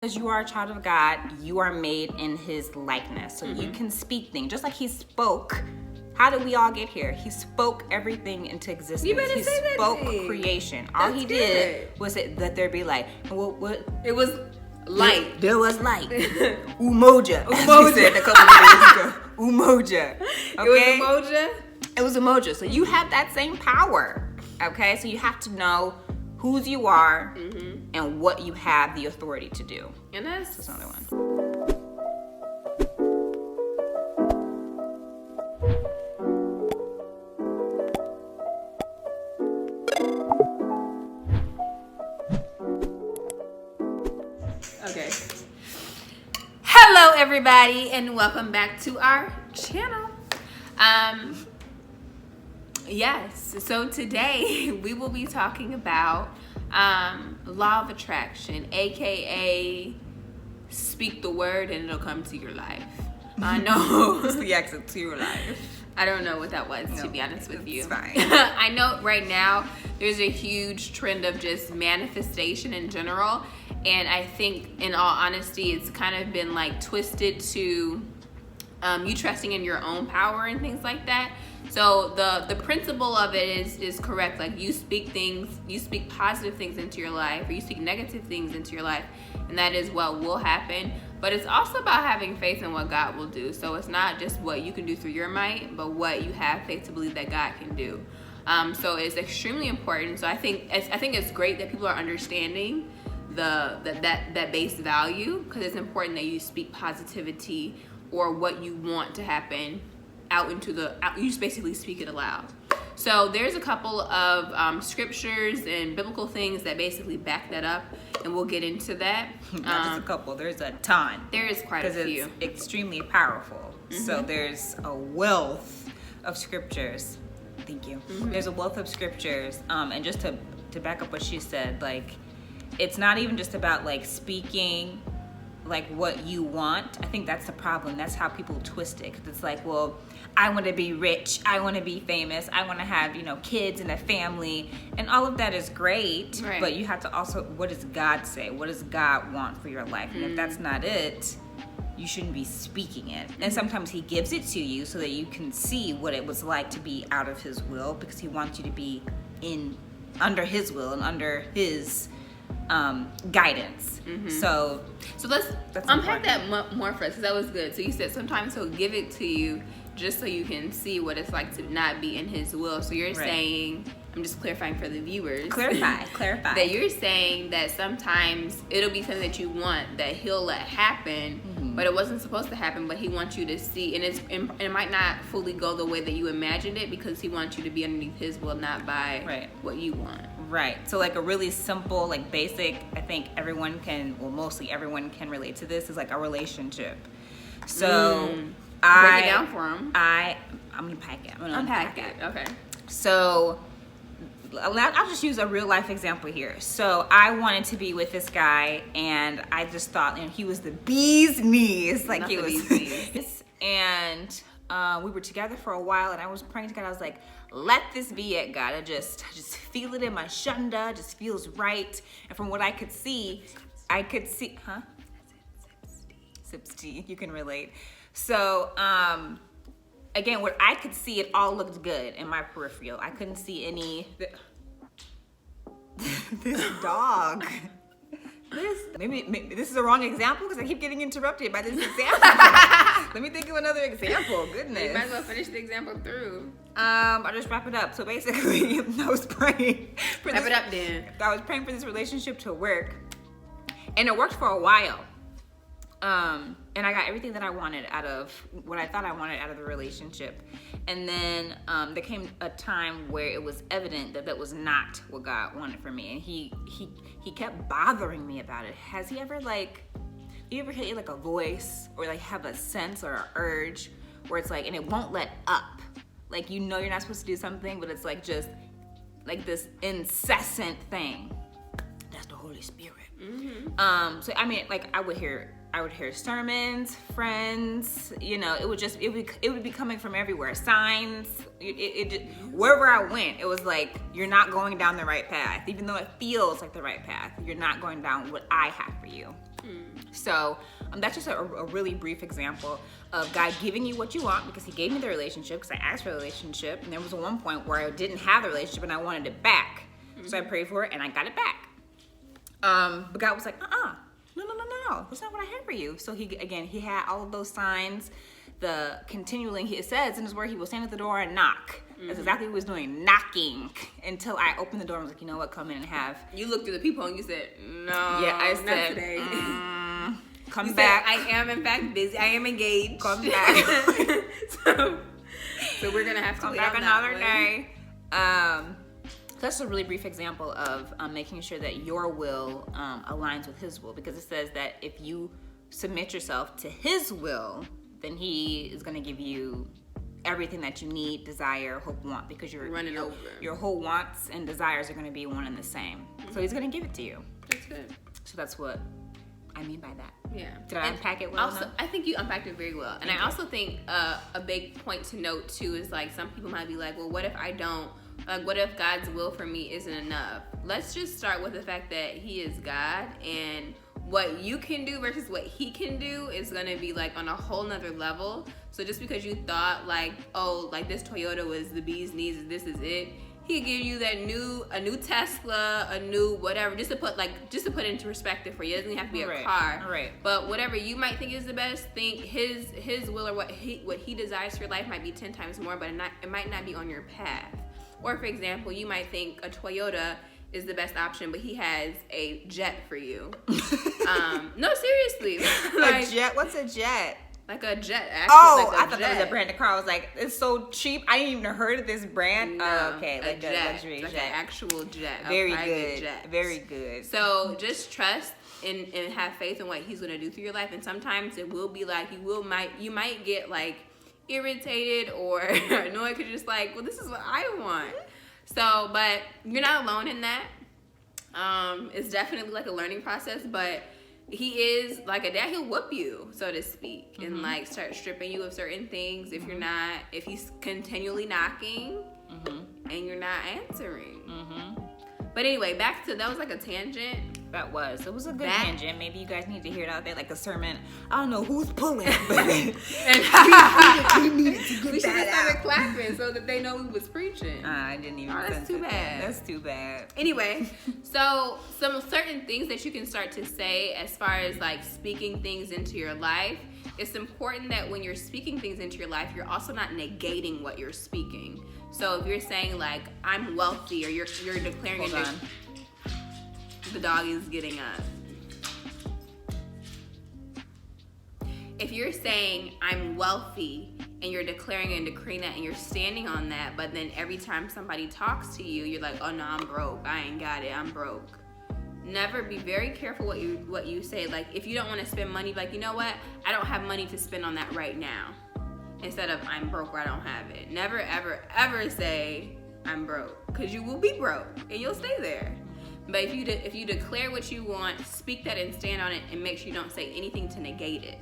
Because you are a child of God, you are made in his likeness. So you can speak things. Just like he spoke. How did we all get here? He spoke everything into existence. You better he say that, spoke G. creation. All he did was let there be light. And what? It was light. There was light. Umoja. As we Umoja. said a couple of days ago. Umoja. Okay? It was emoja? It was Umoja. So you have that same power. Okay? So you have to know whose you are and what you have the authority to do. And that's another one. Okay. Hello, everybody, and welcome back to our channel. Yes, so today we will be talking about law of attraction, aka speak the word and it'll come to your life. I know. It's the exit to your life. I don't know what that was, to be honest with you. It's fine. I know right now there's a huge trend of just manifestation in general. And I think, in all honesty, it's kind of been like twisted to you trusting in your own power and things like that. So the principle of it is correct. Like you speak positive things into your life, or you speak negative things into your life, and that is what will happen. But it's also about having faith in what God will do. So it's not just what you can do through your might, but what you have faith to believe that God can do. So it's extremely important. So I think it's great that people are understanding that base value, because it's important that you speak positivity or what you want to happen out you just basically speak it aloud. So there's a couple of scriptures and biblical things that basically back that up, and we'll get into that. Not just a couple, there's a ton. There is quite a few. Because it's extremely powerful. So there's a wealth of scriptures. Thank you. There's a wealth of scriptures. And just to back up what she said, like, it's not even just about like speaking like what you want. I think that's the problem. That's how people twist it. 'Cause it's like, well, I want to be rich, I want to be famous, I want to have, kids and a family, and all of that is great. Right. But you have to also, what does God say? What does God want for your life? And if that's not it, you shouldn't be speaking it. And sometimes he gives it to you so that you can see what it was like to be out of his will, because he wants you to be under his will and under his guidance. So let's unpack that more for us, because that was good. So you said sometimes he'll give it to you just so you can see what it's like to not be in his will. So you're saying, I'm just clarifying for the viewers. Clarify. That you're saying that sometimes it'll be something that you want that he'll let happen, but it wasn't supposed to happen, but he wants you to see, and it might not fully go the way that you imagined it, because he wants you to be underneath his will, not by what you want. Right. So like a really simple, like basic, I think mostly everyone can relate to this, is like a relationship. So break it down for him. I'm gonna pack it. Unpack it. Okay. So I'll just use a real life example here. So I wanted to be with this guy, and I just thought, he was the bee's knees, like he was. And we were together for a while, and I was praying to God. I was like, let this be it, God. I just feel it in my shunda. It just feels right. And from what I could see, Sips tea. You can relate. So, again, what I could see, it all looked good in my peripheral. I couldn't see any. This dog. Maybe this is a wrong example, because I keep getting interrupted by this example. Let me think of another example. Goodness. You might as well finish the example through. I'll just wrap it up. So basically, I was praying for Wrap it up, then. I was praying for this relationship to work, and it worked for a while. And I got everything that I wanted out of what I thought I wanted out of the relationship. And then there came a time where it was evident that was not what God wanted for me. And he kept bothering me about it. Has he ever you ever hit like a voice, or like have a sense or an urge where it's like, and it won't let up? Like, you're not supposed to do something, but it's like just like this incessant thing. That's the Holy Spirit. So I mean, like, I would hear I would hear sermons, friends, it would be coming from everywhere. Signs, wherever I went, it was like, you're not going down the right path. Even though it feels like the right path, you're not going down what I have for you. So that's just a really brief example of God giving you what you want, because he gave me the relationship, because I asked for the relationship, and there was one point where I didn't have the relationship and I wanted it back. So I prayed for it and I got it back. But God was like, no, that's not what I have for you. So he had all of those signs. Continually, it says in his word, he will stand at the door and knock. That's exactly what he was doing, knocking, until I opened the door and was like, you know what, come in and have. You looked at the people and you said, no, yeah, I not said, today. Come you back. Said, I am in fact busy. I am engaged. Come back. so we're gonna have to come wait back on another that day. That's a really brief example of making sure that your will aligns with his will, because it says that if you submit yourself to his will, then he is going to give you everything that you need, desire, hope, want, because your whole wants and desires are going to be one and the same. So he's going to give it to you. That's good. So that's what I mean by that. Yeah. Did I unpack it well enough? I think you unpacked it very well. And I also think a big point to note too is like, some people might be like, well, what if I don't? Like, what if God's will for me isn't enough? Let's just start with the fact that he is God, and what you can do versus what he can do is going to be like on a whole nother level. So just because you thought like, oh, like this Toyota was the bee's knees, this is it, he could give you a new Tesla, a new whatever, just to put it into perspective for you. It doesn't have to be a car. Right. But whatever you might think is the best, think his will or what he desires for your life might be 10 times more, but it might not be on your path. Or for example, you might think a Toyota is the best option, but he has a jet for you. No, seriously. Like, a jet? What's a jet? Like a jet. Actually, oh, like I thought that was a brand of car. I was like, it's so cheap. I didn't even heard of this brand. No, okay, like a luxury like jet. An actual jet. Very a private good. Jet. Very good. So just trust and have faith in what he's gonna do through your life. And sometimes it will be like you might get like irritated or annoyed because you're just like, well, this is what I want. So, but you're not alone in that. It's definitely like a learning process, but he is like a dad. He'll whoop you, so to speak, and like start stripping you of certain things if if he's continually knocking and you're not answering. But anyway, back to, that was like a tangent. It was a good tangent. Maybe you guys need to hear it out there, like a sermon. I don't know who's pulling, but and we needed to get we should have that started out. clapping so that they know who was preaching. I didn't even. That's too bad. That's too bad. Anyway, so some certain things that you can start to say as far as like speaking things into your life. It's important that when you're speaking things into your life, you're also not negating what you're speaking. So if you're saying like, I'm wealthy, or you're declaring the dog is getting up. If you're saying I'm wealthy and you're declaring and decreeing that and you're standing on that, but then every time somebody talks to you, you're like, oh no, I'm broke. I ain't got it. I'm broke. Never. Be very careful what you say. Like, if you don't want to spend money, like, you know what? I don't have money to spend on that right now. Instead of I'm broke or I don't have it. Never, ever, ever say I'm broke, because you will be broke and you'll stay there. But if you declare what you want, speak that and stand on it, and make sure you don't say anything to negate it.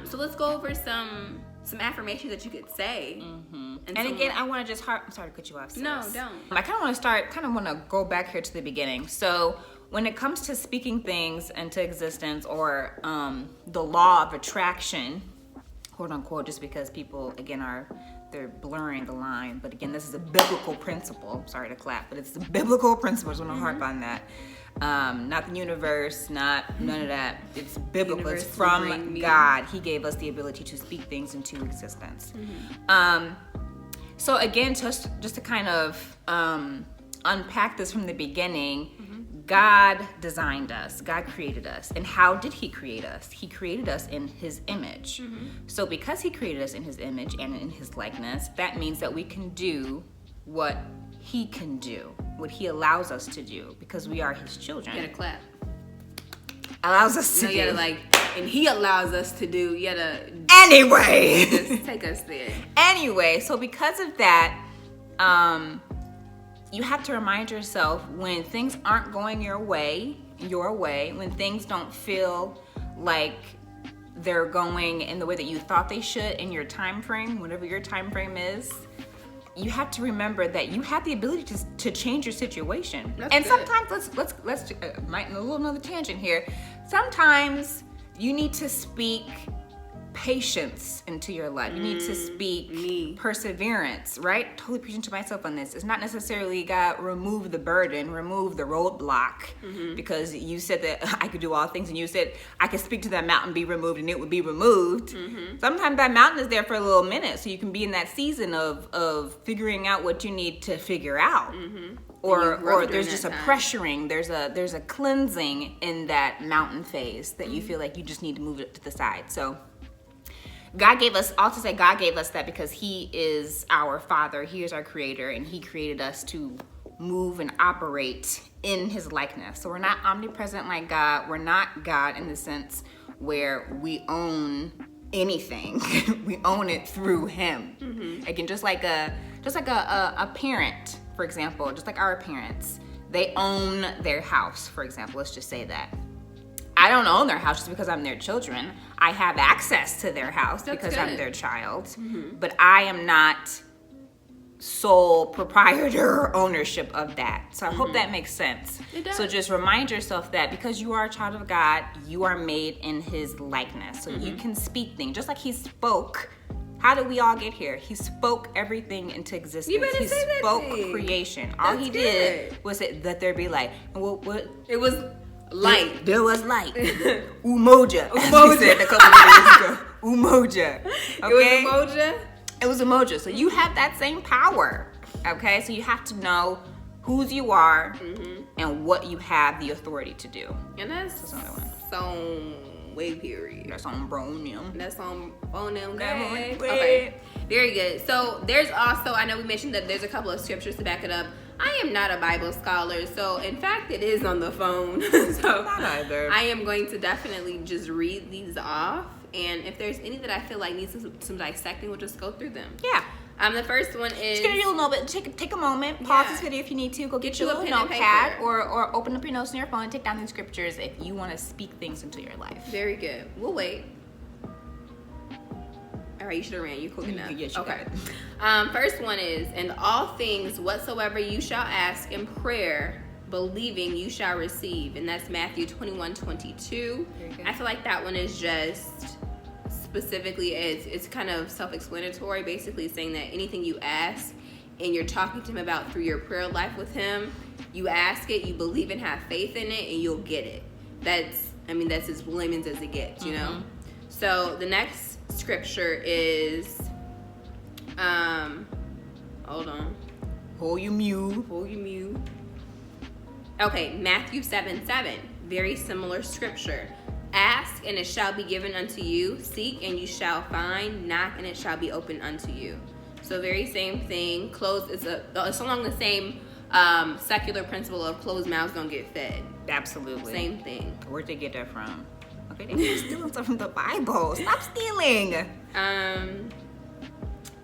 So let's go over some affirmations that you could say. And again, I want to just I'm sorry to cut you off, sis. No, don't. I kind of want to go back here to the beginning. So when it comes to speaking things into existence, or the law of attraction, quote unquote, just because people again they're blurring the line, but again, this is a biblical principle. Sorry to clap, but it's a biblical principle. I just want to harp on that. Not the universe, none of that. It's biblical. It's from God. He gave us the ability to speak things into existence. So again, just to kind of unpack this from the beginning, God designed us. God created us. And how did he create us? He created us in his image. So because he created us in his image and in his likeness, that means that we can do what he can do, what he allows us to do, because we are his children. You gotta clap. Allows us to do. You gotta and he allows us to do, you gotta... Anyway. Just take us there. Anyway, so because of that, you have to remind yourself when things aren't going your way, when things don't feel like they're going in the way that you thought they should in your time frame, whatever your time frame is, you have to remember that you have the ability to change your situation. That's and good. sometimes let's might a little another tangent here. Sometimes you need to speak patience into your life. You need to speak perseverance, right? Totally preaching to myself on this. It's not necessarily God remove the burden, remove the roadblock, because you said that I could do all things, and you said I could speak to that mountain, be removed, and it would be removed. Sometimes that mountain is there for a little minute, so you can be in that season of figuring out what you need to figure out. Or there's just a pressuring, there's a cleansing in that mountain phase that you feel like you just need to move it to the side. So God gave us that because he is our Father, he is our creator, and he created us to move and operate in his likeness. So we're not omnipresent like God. We're not God in the sense where we own anything. We own it through him. Again, just like a parent, for example, just like our parents, they own their house, for example. Let's just say that. I don't own their house just because I'm their children. I have access to their house because I'm their child. But I am not sole proprietor or ownership of that. So I hope that makes sense. It does. So just remind yourself that because you are a child of God, you are made in his likeness. So you can speak things. Just like he spoke. How did we all get here? He spoke everything into existence. You better he say that spoke thing. Creation. All That's he good. did was say, let there be light. And what It was light. There was light. Umoja. As we said a couple of days ago. Umoja. Okay? It was emoji. It was Umoja. So you have that same power. Okay? So you have to know whose you are and what you have the authority to do. And that's another one. so way period. That's on Bronium. That's on them That one. guys. Okay. Very good. So there's also, I know we mentioned that there's a couple of scriptures to back it up. I am not a Bible scholar, so in fact it is on the phone. So Not either. I am going to definitely just read these off, and if there's any that I feel like needs some dissecting, we'll just go through them. Yeah. The first one is, Just gonna do a little bit. Take a moment. Pause Yeah. this video if you need to. Go get you your a little pen and notepad paper. or open up your notes on your phone and take down these scriptures if you want to speak things into your life. very good. We'll wait. All right, you should have ran. You quick enough. Yes, you okay. got First one is, and all things whatsoever you shall ask in prayer, believing you shall receive. And that's Matthew 21:22. Very good. I feel like that one is just specifically, it's kind of self-explanatory, basically saying that anything you ask and you're talking to him about through your prayer life with him, you ask it, you believe and have faith in it, and you'll get it. That's as layman's as it gets, you know? So the next scripture is, hold on. Hold your mule. Hold your mute. Okay, Matthew 7:7. Very similar scripture. Ask and it shall be given unto you. Seek and you shall find. Knock and it shall be opened unto you. So very same thing. It's along the same secular principle of closed mouths don't get fed. Absolutely. Same thing. Where'd they get that from? Okay, they're stealing stuff from the Bible. Stop stealing.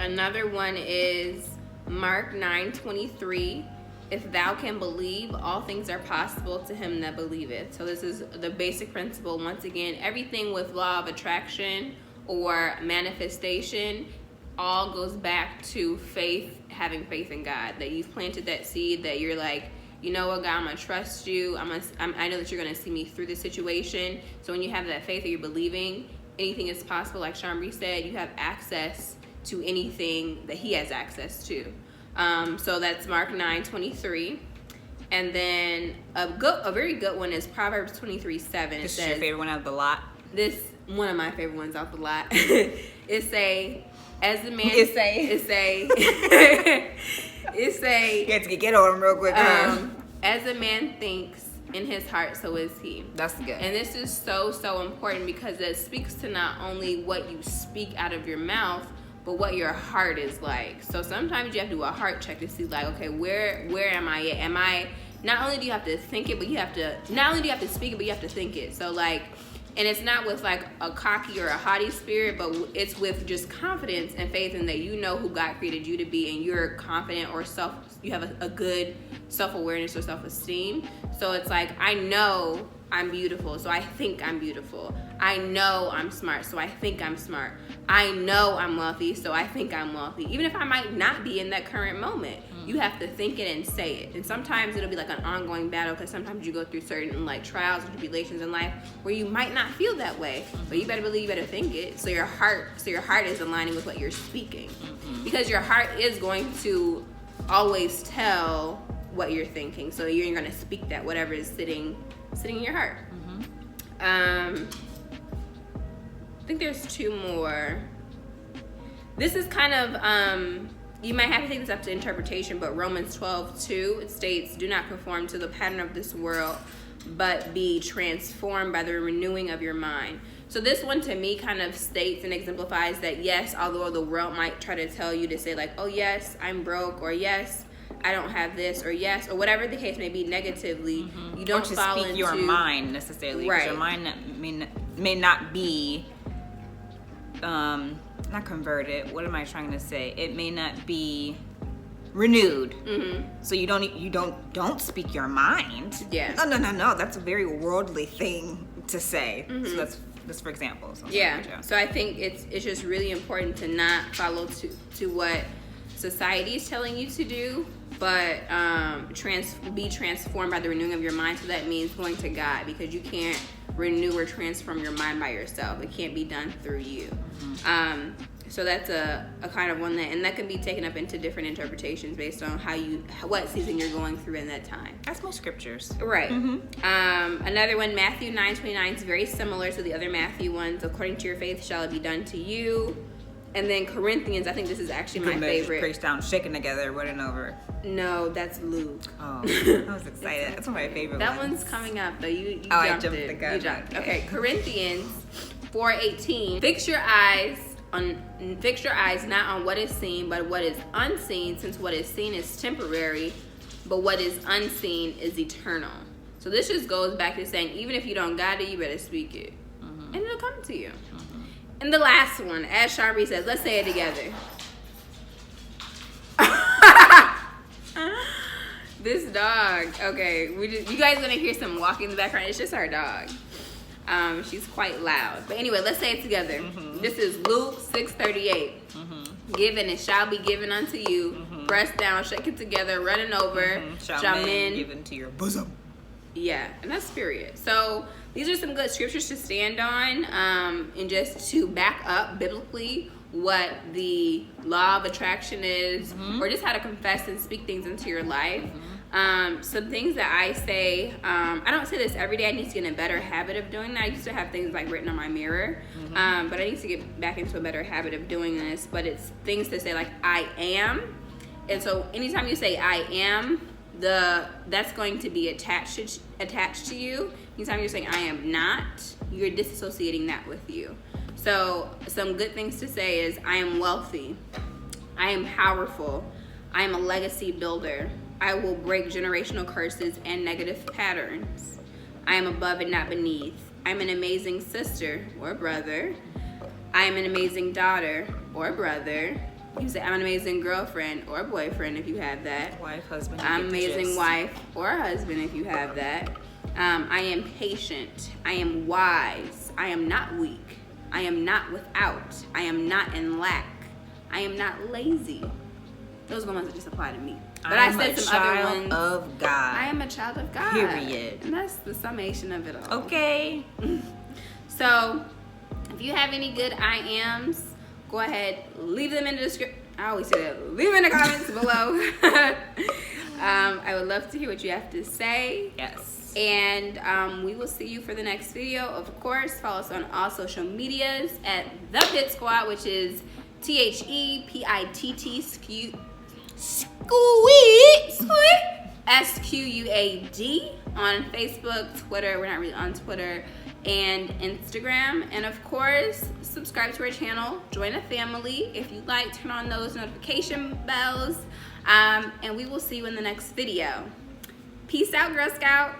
Another one is Mark 9:23. If thou can believe, all things are possible to him that believeth. So this is the basic principle. Once again, everything with law of attraction or manifestation all goes back to faith, having faith in God. That you've planted that seed, that you're like, you know what, God, I'm gonna trust you. I know that you're gonna see me through this situation. So when you have that faith that you're believing, anything is possible. Like Shamri said, you have access to anything that he has access to. So that's Mark 9:23. And then a very good one is Proverbs 23:7. This is your favorite one out of the lot? This one of my favorite ones out the lot. It say, as the man You have to get on him real quick. as a man thinks in his heart, so is he. That's good. And this is so important because it speaks to not only what you speak out of your mouth, but what your heart is like. So sometimes you have to do a heart check to see, like, okay, where am I at? Am I, not only do you have to think it, but you have to, not only do you have to speak it, but you have to think it. So like, and it's not with like a cocky or a haughty spirit, but it's with just confidence and faith in that you know who God created you to be, and you're confident or you have a good self-awareness or self-esteem. So it's like, I know I'm beautiful, so I think I'm beautiful. I know I'm smart, so I think I'm smart. I know I'm wealthy, so I think I'm wealthy. Even if I might not be in that current moment, you have to think it and say it. And sometimes it'll be like an ongoing battle, because sometimes you go through certain like trials and tribulations in life where you might not feel that way, but you better believe, you better think it. So your heart is aligning with what you're speaking, because your heart is going to always tell what you're thinking. So you're going to speak that, whatever is sitting in your heart. I think there's two more. This is kind of, you might have to take this up to interpretation, but Romans 12:2, it states, do not conform to the pattern of this world, but be transformed by the renewing of your mind. So this one to me kind of states and exemplifies that, yes, although the world might try to tell you to say like, oh yes, I'm broke, or yes, I don't have this, or yes, or whatever the case may be negatively, you don't fall into your mind necessarily. Right. Your mind may not be not converted. What am I trying to say? It may not be renewed. So you don't speak your mind. Yeah. No. That's a very worldly thing to say. So that's for example. So So I think it's just really important to not follow to what society is telling you to do, but be transformed by the renewing of your mind. So that means going to God, because you can't renew or transform your mind by yourself. It can't be done through you. So that's a kind of one that can be taken up into different interpretations based on what season you're going through in that time. That's most scriptures. Right. Another one, Matthew 9:29, is very similar to the other Matthew ones. According to your faith shall it be done to you. And then Corinthians, I think this is actually my favorite. Praise down, shaking together, running over. No, that's Luke. Oh, I was excited. That's one of my favorite that ones. one's coming up, though. You I jumped jumped it. the gun. You jumped. Okay, Corinthians 4:18. Fix your eyes not on what is seen, but what is unseen, since what is seen is temporary, but what is unseen is eternal. So this just goes back to saying, even if you don't got it, you better speak it, and it'll come to you. And the last one, as Sharpie says, let's say it together. This dog, okay, you guys gonna hear some walking in the background. It's just our dog. She's quite loud. But anyway, let's say it together. This is Luke 6:38. Given it shall be given unto you. Pressed down, shake it together, running over. Shall men given to your bosom. Yeah, and that's period. So these are some good scriptures to stand on, and just to back up biblically what the law of attraction is, or just how to confess and speak things into your life. Some things that I say, I don't say this every day. I need to get in a better habit of doing that. I used to have things like written on my mirror, but I need to get back into a better habit of doing this. But it's things to say like I am, and so anytime you say I am, that's going to be attached to you. Anytime you're saying I am not, you're disassociating that with you. So some good things to say is I am wealthy, I am powerful, I am a legacy builder, I will break generational curses and negative patterns, I am above and not beneath, I'm an amazing sister or brother, I am an amazing daughter or brother. You say I'm an amazing girlfriend or boyfriend if you have that. Wife, husband. I'm an amazing wife or husband if you have that. I am patient. I am wise. I am not weak. I am not without. I am not in lack. I am not lazy. Those are the ones that just apply to me. But I said some other ones. Of God. I am a child of God. Period. And that's the summation of it all. Okay. So if you have any good I ams, go ahead, leave them in the description. I always say that. Leave them in the comments below. I would love to hear what you have to say. Yes. And we will see you for the next video. Of course, follow us on all social medias at The Pittsquad, which is THEPITT SQUAD on Facebook, Twitter. We're not really on Twitter. And Instagram. And of course, subscribe to our channel, join a family if you like, turn on those notification bells, and we will see you in the next video. Peace out, Girl Scout.